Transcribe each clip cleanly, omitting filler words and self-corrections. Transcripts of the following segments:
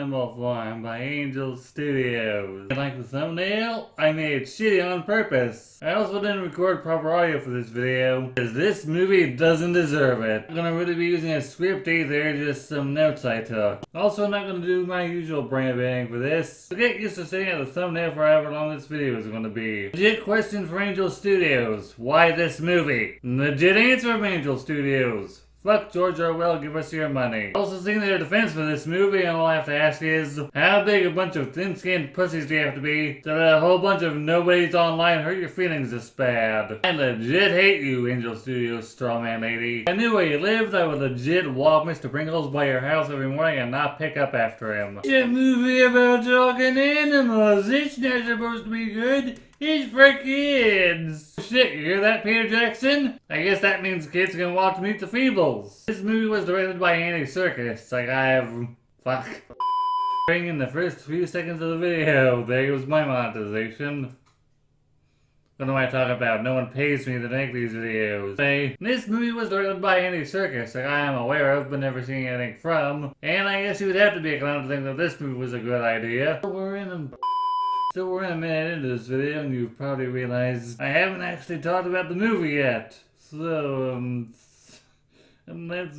Snowball Farm by Angel Studios. And like the thumbnail, I made it shitty on purpose. I also didn't record proper audio for this video, because this movie doesn't deserve it. I'm gonna really be using a script either, just some notes I took. Also, I'm not gonna do my usual brain bang for this, so get used to sitting at the thumbnail for however long this video is gonna be. Legit question for Angel Studios. Why this movie? Legit answer from Angel Studios. Fuck George Orwell, give us your money. Also, seeing their defense for this movie, and all I have to ask is, how big a bunch of thin-skinned pussies do you have to be so that a whole bunch of nobodies online hurt your feelings this bad? I legit hate you, Angel Studios strawman lady. I knew where you lived, I would legit walk Mr. Pringles by your house every morning and not pick up after him. It's a movie about talking animals. It's not supposed to be good. It's for kids! Shit, you hear that, Peter Jackson? I guess that means kids can watch Meet the Feebles. This movie was directed by Andy Serkis. Like, I have... fuck. In the first few seconds of the video, there was my monetization. What am I talking about? No one pays me to make these videos. Hey, this movie was directed by Andy Serkis, like I am aware of, but never seen anything from. And I guess you would have to be a clown to think that this movie was a good idea. So we're in a minute into this video, and you've probably realized I haven't actually talked about the movie yet. So, let's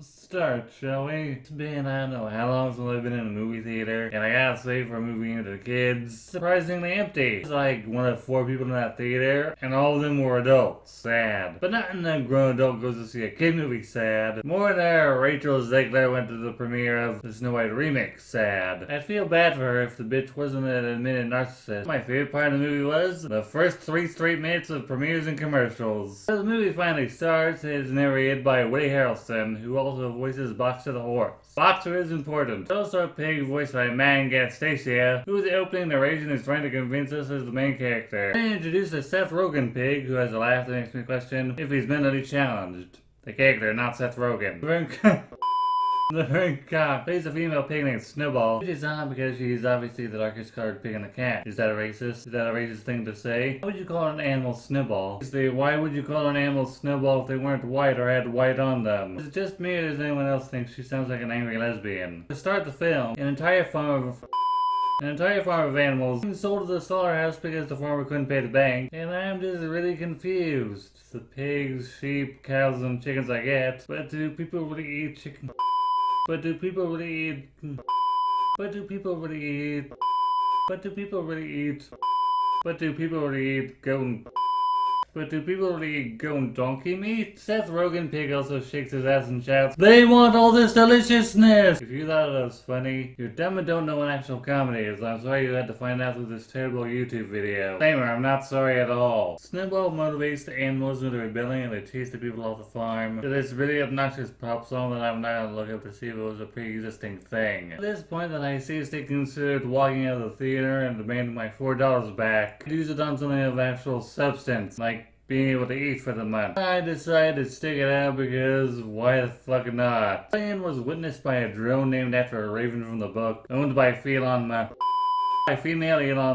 start, shall we? It's been, I don't know how long since I've been in a movie theater, and I gotta say, for a movie aimed at kids, surprisingly empty. It's like one of 4 people in that theater, and all of them were adults. Sad. But not in a grown adult goes to see a kid movie sad. More there, Rachel Zegler went to the premiere of the Snow White remake sad. I'd feel bad for her if the bitch wasn't an admitted narcissist. My favorite part of the movie was the first 3 straight minutes of premieres and commercials. So the movie finally starts, and it's narrated by Woody Harrelson, who also voices Boxer the Horse. Boxer is important. Also Pig, voiced by Mad Anastasia, who is the opening narration is trying to convince us as the main character. Then introduce a Seth Rogen pig, who has a laugh that makes me question if he's mentally challenged. The character, not Seth Rogen. The Vern Cock plays a female pig named Snowball, which is not because she's obviously the darkest colored pig in the cat. Is that a racist? Is that a racist thing to say? Why would you call an animal Snowball? Why would you call an animal Snowball if they weren't white or had white on them? Is it just me or does anyone else think she sounds like an angry lesbian? To start the film, an entire farm of animals being sold to the slaughterhouse because the farmer couldn't pay the bank, and I'm just really confused. The pigs, sheep, cows, and chickens I get, but do people really eat chicken? But do people really eat? But do people really eat? But do people really eat? But do people really eat goat? But do people really eat goat and donkey meat? Seth Rogen pig also shakes his ass and shouts, "They want all this deliciousness!" If you thought that was funny, you're dumb and don't know what actual comedy is. I'm sorry you had to find out through this terrible YouTube video. Disclaimer, I'm not sorry at all. Snowball motivates the animals into rebelling and they chase the people off the farm to this really obnoxious pop song that I'm not gonna look up to see if it was a pre-existing thing. At this point that I seriously considered walking out of the theater and demanding my $4 back. I'd use it on something of actual substance, like being able to eat for the month. I decided to stick it out because why the fuck not? The plan was witnessed by a drone named after a raven from the book, owned by female Elon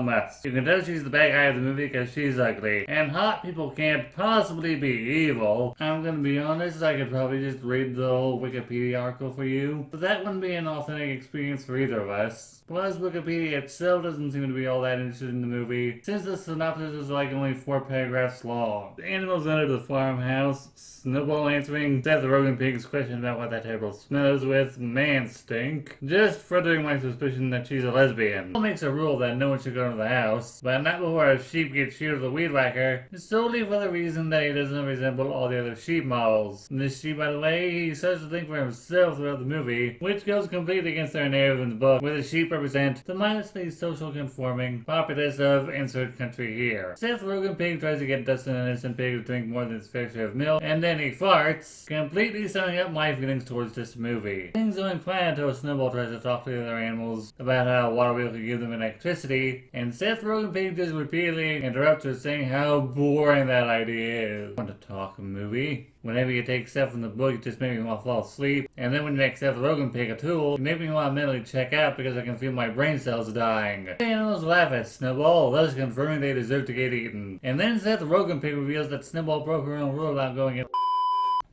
Musk. You can tell she's the bad guy of the movie because she's ugly. And hot people can't possibly be evil. I'm gonna be honest, I could probably just read the whole Wikipedia article for you, but that wouldn't be an authentic experience for either of us. Plus, Wikipedia itself doesn't seem to be all that interested in the movie, since the synopsis is like only 4 paragraphs long. The animals enter the farmhouse, Snowball answering Seth Rogen pig's question about what that table smells with, man stink, just furthering my suspicion that she's a lesbian. It makes a rule that no one should go into the house, but not before a sheep gets sheared with a weed whacker, solely for the reason that he doesn't resemble all the other sheep models. And this sheep, by the way, he starts to think for himself throughout the movie, which goes completely against their narrative in the book, where the sheep represent the mindlessly social conforming populace of insert country here. Seth Rogen pig tries to get Dustin, an innocent pig, to drink more than his fair share of milk, and then he farts, completely summing up my feelings towards this movie. Things going planned until Snowball tries to talk to the other animals about how water wheel could give them electricity, and Seth Rogen pig just repeatedly interrupts her saying how boring that idea is. I want to talk a movie. Whenever you take stuff from the book, you just make me want to fall asleep. And then when you make Seth Rogen pick a tool, you make me want to mentally check out because I can feel my brain cells dying. The animals laugh at Snowball, thus confirming they deserve to get eaten. And then Seth Rogen pig reveals that Snowball broke her own rule about going in.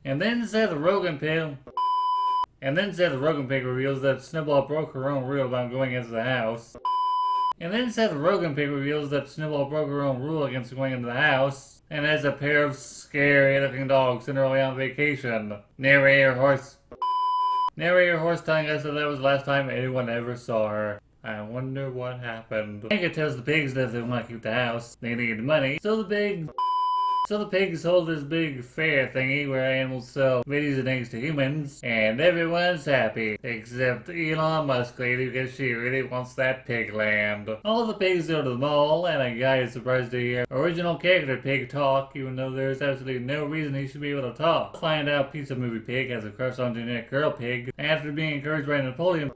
And then Seth Rogen pig And then Seth Rogen Pig reveals that Snowball broke her own rule about going into the house. And then Seth Rogen Pig reveals that Snowball broke her own rule against going into the house and has a pair of scary looking dogs sent her away on vacation. Narrator Horse telling us that was the last time anyone ever saw her. I wonder what happened. Anchor tells the pigs that if they want to keep the house, they need money. So the pigs hold this big fair thingy where animals sell videos and eggs to humans, and everyone's happy. Except Elon Musk lady, because she really wants that pig land. All the pigs go to the mall, and a guy is surprised to hear original character Pig talk, even though there's absolutely no reason he should be able to talk. Find out Pizza Movie Pig has a crush on Jeanette Girl Pig, after being encouraged by Napoleon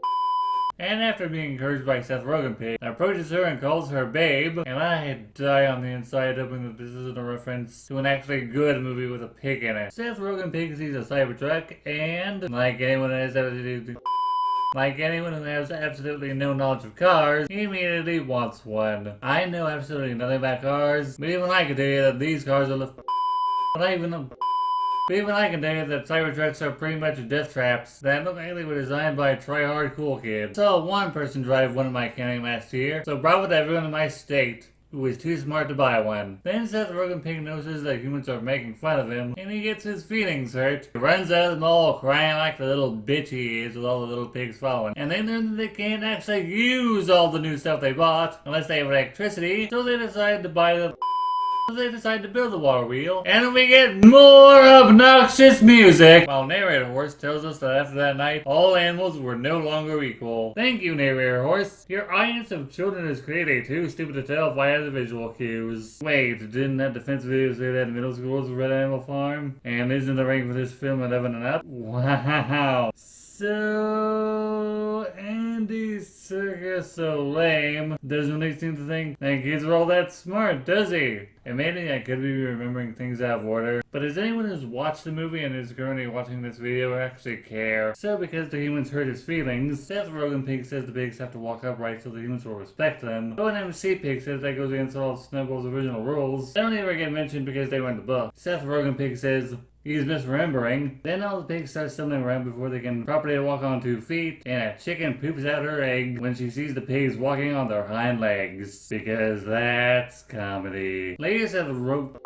and after being encouraged by Seth Rogen Pig, approaches her and calls her babe, and I die on the inside hoping that this isn't a reference to an actually good movie with a pig in it. Seth Rogen Pig sees a Cybertruck, and like anyone who has absolutely no knowledge of cars, he immediately wants one. I know absolutely nothing about cars, but even I can tell you that these cars are But even I can tell you that Cybertrucks are pretty much death traps that look like they were designed by a try-hard cool kid. Saw one person drive one of my Canning last year, so bravo to everyone in my state who is too smart to buy one. Then Seth Rogen Pig notices that humans are making fun of him, and he gets his feelings hurt. He runs out of the mall crying like the little bitch he is with all the little pigs following. And they learn that they can't actually use all the new stuff they bought unless they have electricity, so they decide to build the water wheel, and we get more obnoxious music! While Narrator Horse tells us that after that night, all animals were no longer equal. Thank you, Narrator Horse. Your audience of children is clearly too stupid to tell via the visual cues. Wait, didn't that defense video say that middle school is a Red Animal Farm? And isn't the rank for this film 11 and up? Wow. So, Andy Serkis so lame doesn't really seem to think that kids are all that smart, does he? And maybe I could be remembering things out of order, but does anyone who's watched the movie and is currently watching this video actually care? So because the humans hurt his feelings, Seth Rogen Pig says the pigs have to walk upright so the humans will respect them. But MC Pig says that goes against all of Snowball's original rules. They don't ever get mentioned because they were in the book. Seth Rogen Pig says he's misremembering. Then all the pigs start stumbling around before they can properly walk on 2 feet, and a chicken poops out her egg when she sees the pigs walking on their hind legs. Because that's comedy. Later Seth Rogen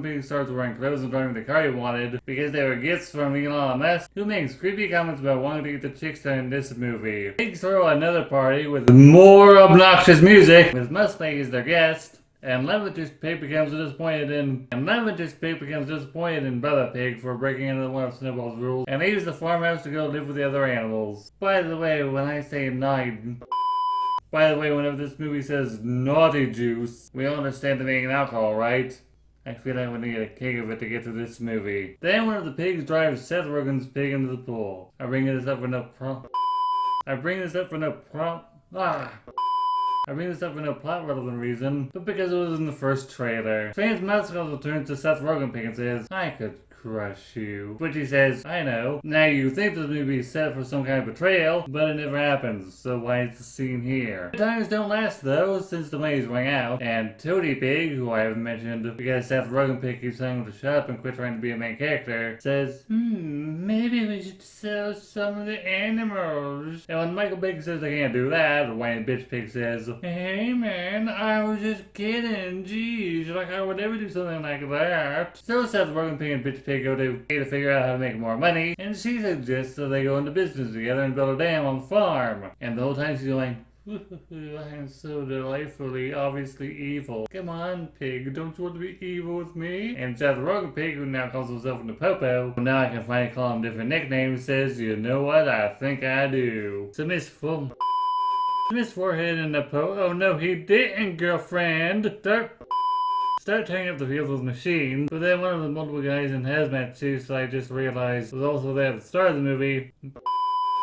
Pig starts wearing clothes and driving the car he wanted because they were gifts from Elon Musk, who makes creepy comments about wanting to get the chicks in this movie. Pigs throw another party with more obnoxious music, with Musk as their guest. And Leventus Pig becomes disappointed in Bella Pig for breaking into one of Snowball's rules and leaves the farmhouse to go live with the other animals. By the way, whenever this movie says naughty juice, we all understand the meaning alcohol, right? I feel like we need a keg of it to get through this movie. Then one of the pigs drives Seth Rogen's pig into the pool. I bring this up for no plot relevant reason, but because it was in the first trailer. Trans Mouse also turns to Seth Rogen Pig and says, I could crush you. Which he says, I know. Now you think this movie is set for some kind of betrayal, but it never happens, so why is the scene here? The times don't last though, since the money's run out, and Toady Pig, who I haven't mentioned because Seth Rogen Pig keeps telling him to shut up and quit trying to be a main character, says, maybe we should sell some of the animals. And when Michael Pig says they can't do that, Wayne Bitch Pig says, hey man, I was just kidding, geez, like I would never do something like that. So Seth Rogen Pig and Bitch Pig go to figure out how to make more money, and she suggests that they go into business together and build a dam on the farm. And the whole time she's going, I'm so delightfully, obviously evil. Come on, Pig, don't you want to be evil with me? And Seth Rogen Pig, who now calls himself Napopo, now I can finally call him different nicknames, says, you know what, I think I do. So Miss Forehead and Napopo, oh no he didn't, girlfriend. Start tearing up the field with machines, but then one of the multiple guys in hazmat suits I just realized was also there at the start of the movie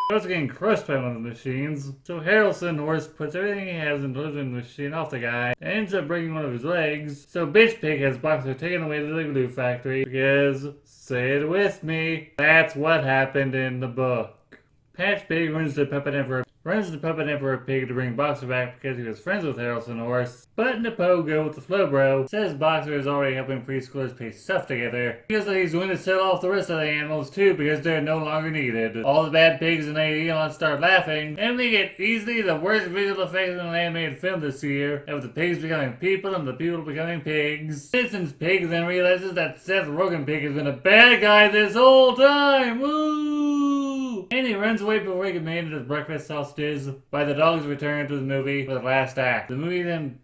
starts getting crushed by one of the machines. So Harrelson Horse puts everything he has into the machine off the guy and ends up breaking one of his legs. So Bitch Pig has Boxer taken away to the glue factory because, say it with me, that's what happened in the book. Patch Pig runs to Peppermint for runs the Puppet Emperor Pig to bring Boxer back because he was friends with Harrelson Horse. But Nepo go with the flow bro, says Boxer is already helping preschoolers piece stuff together. Feels like he's going to sell off the rest of the animals too because they're no longer needed. All the bad pigs in AE start laughing, and we get easily the worst visual effects in an animated film this year, with the pigs becoming people and the people becoming pigs. Citizens Pig then realizes that Seth Rogen Pig has been a bad guy this whole time! Woo! And he runs away before he can make it his breakfast sausages by the dog's return to the movie for the last act. The movie then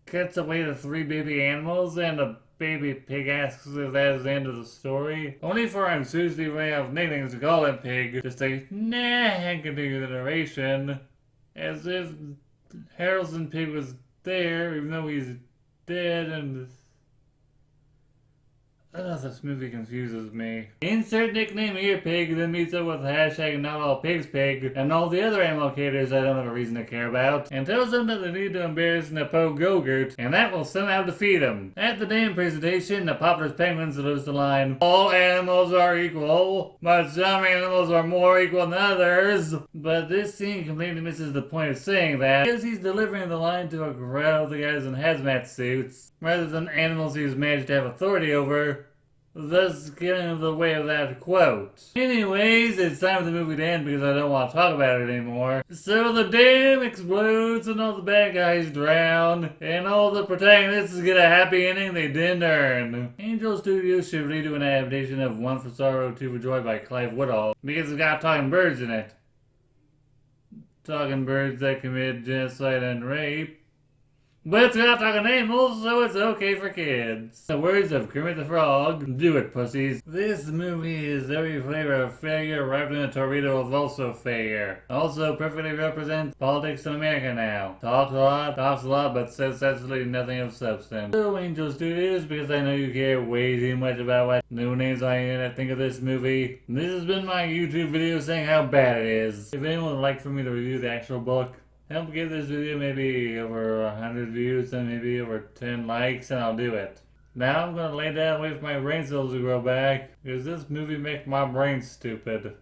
cuts away to 3 baby animals, and a baby pig asks if that is the end of the story. Only for I'm seriously running out of nicknames to call him Pig to say, nah, and continue the narration. As if Harrelson Pig was there, even though he's dead, and this movie confuses me. Insert nickname here, Pig, then meets up with hashtag not all pigs Pig, and all the other animal caterers I don't have a reason to care about, and tells them that they need to embarrass Nepo Gogurt, and that will somehow defeat him. At the damn presentation, the Poplar's Penguins delivers the line, all animals are equal, but some animals are more equal than others. But this scene completely misses the point of saying that, because he's delivering the line to a crowd of the guys in hazmat suits, rather than animals he's managed to have authority over, thus getting in the way of that quote. Anyways, it's time for the movie to end because I don't want to talk about it anymore. So the dam explodes and all the bad guys drown, and all the protagonists get a happy ending they didn't earn. Angel Studios should redo an adaptation of One for Sorrow, Two for Joy by Clive Woodall, because it's got talking birds in it. Talking birds that commit genocide and rape. But it's got talking animals, so it's okay for kids. The words of Kermit the Frog, do it, pussies. This movie is every flavor of failure wrapped in a torpedo of also failure. Also perfectly represents politics in America now. Talks a lot, but says absolutely nothing of substance. So Angel Studios, because I know you care way too much about what new names I think of this movie. This has been my YouTube video saying how bad it is. If anyone would like for me to review the actual book, help give this video maybe over 100 views and maybe over 10 likes, and I'll do it. Now I'm gonna lay down and wait for my brain cells to grow back, because this movie makes my brain stupid.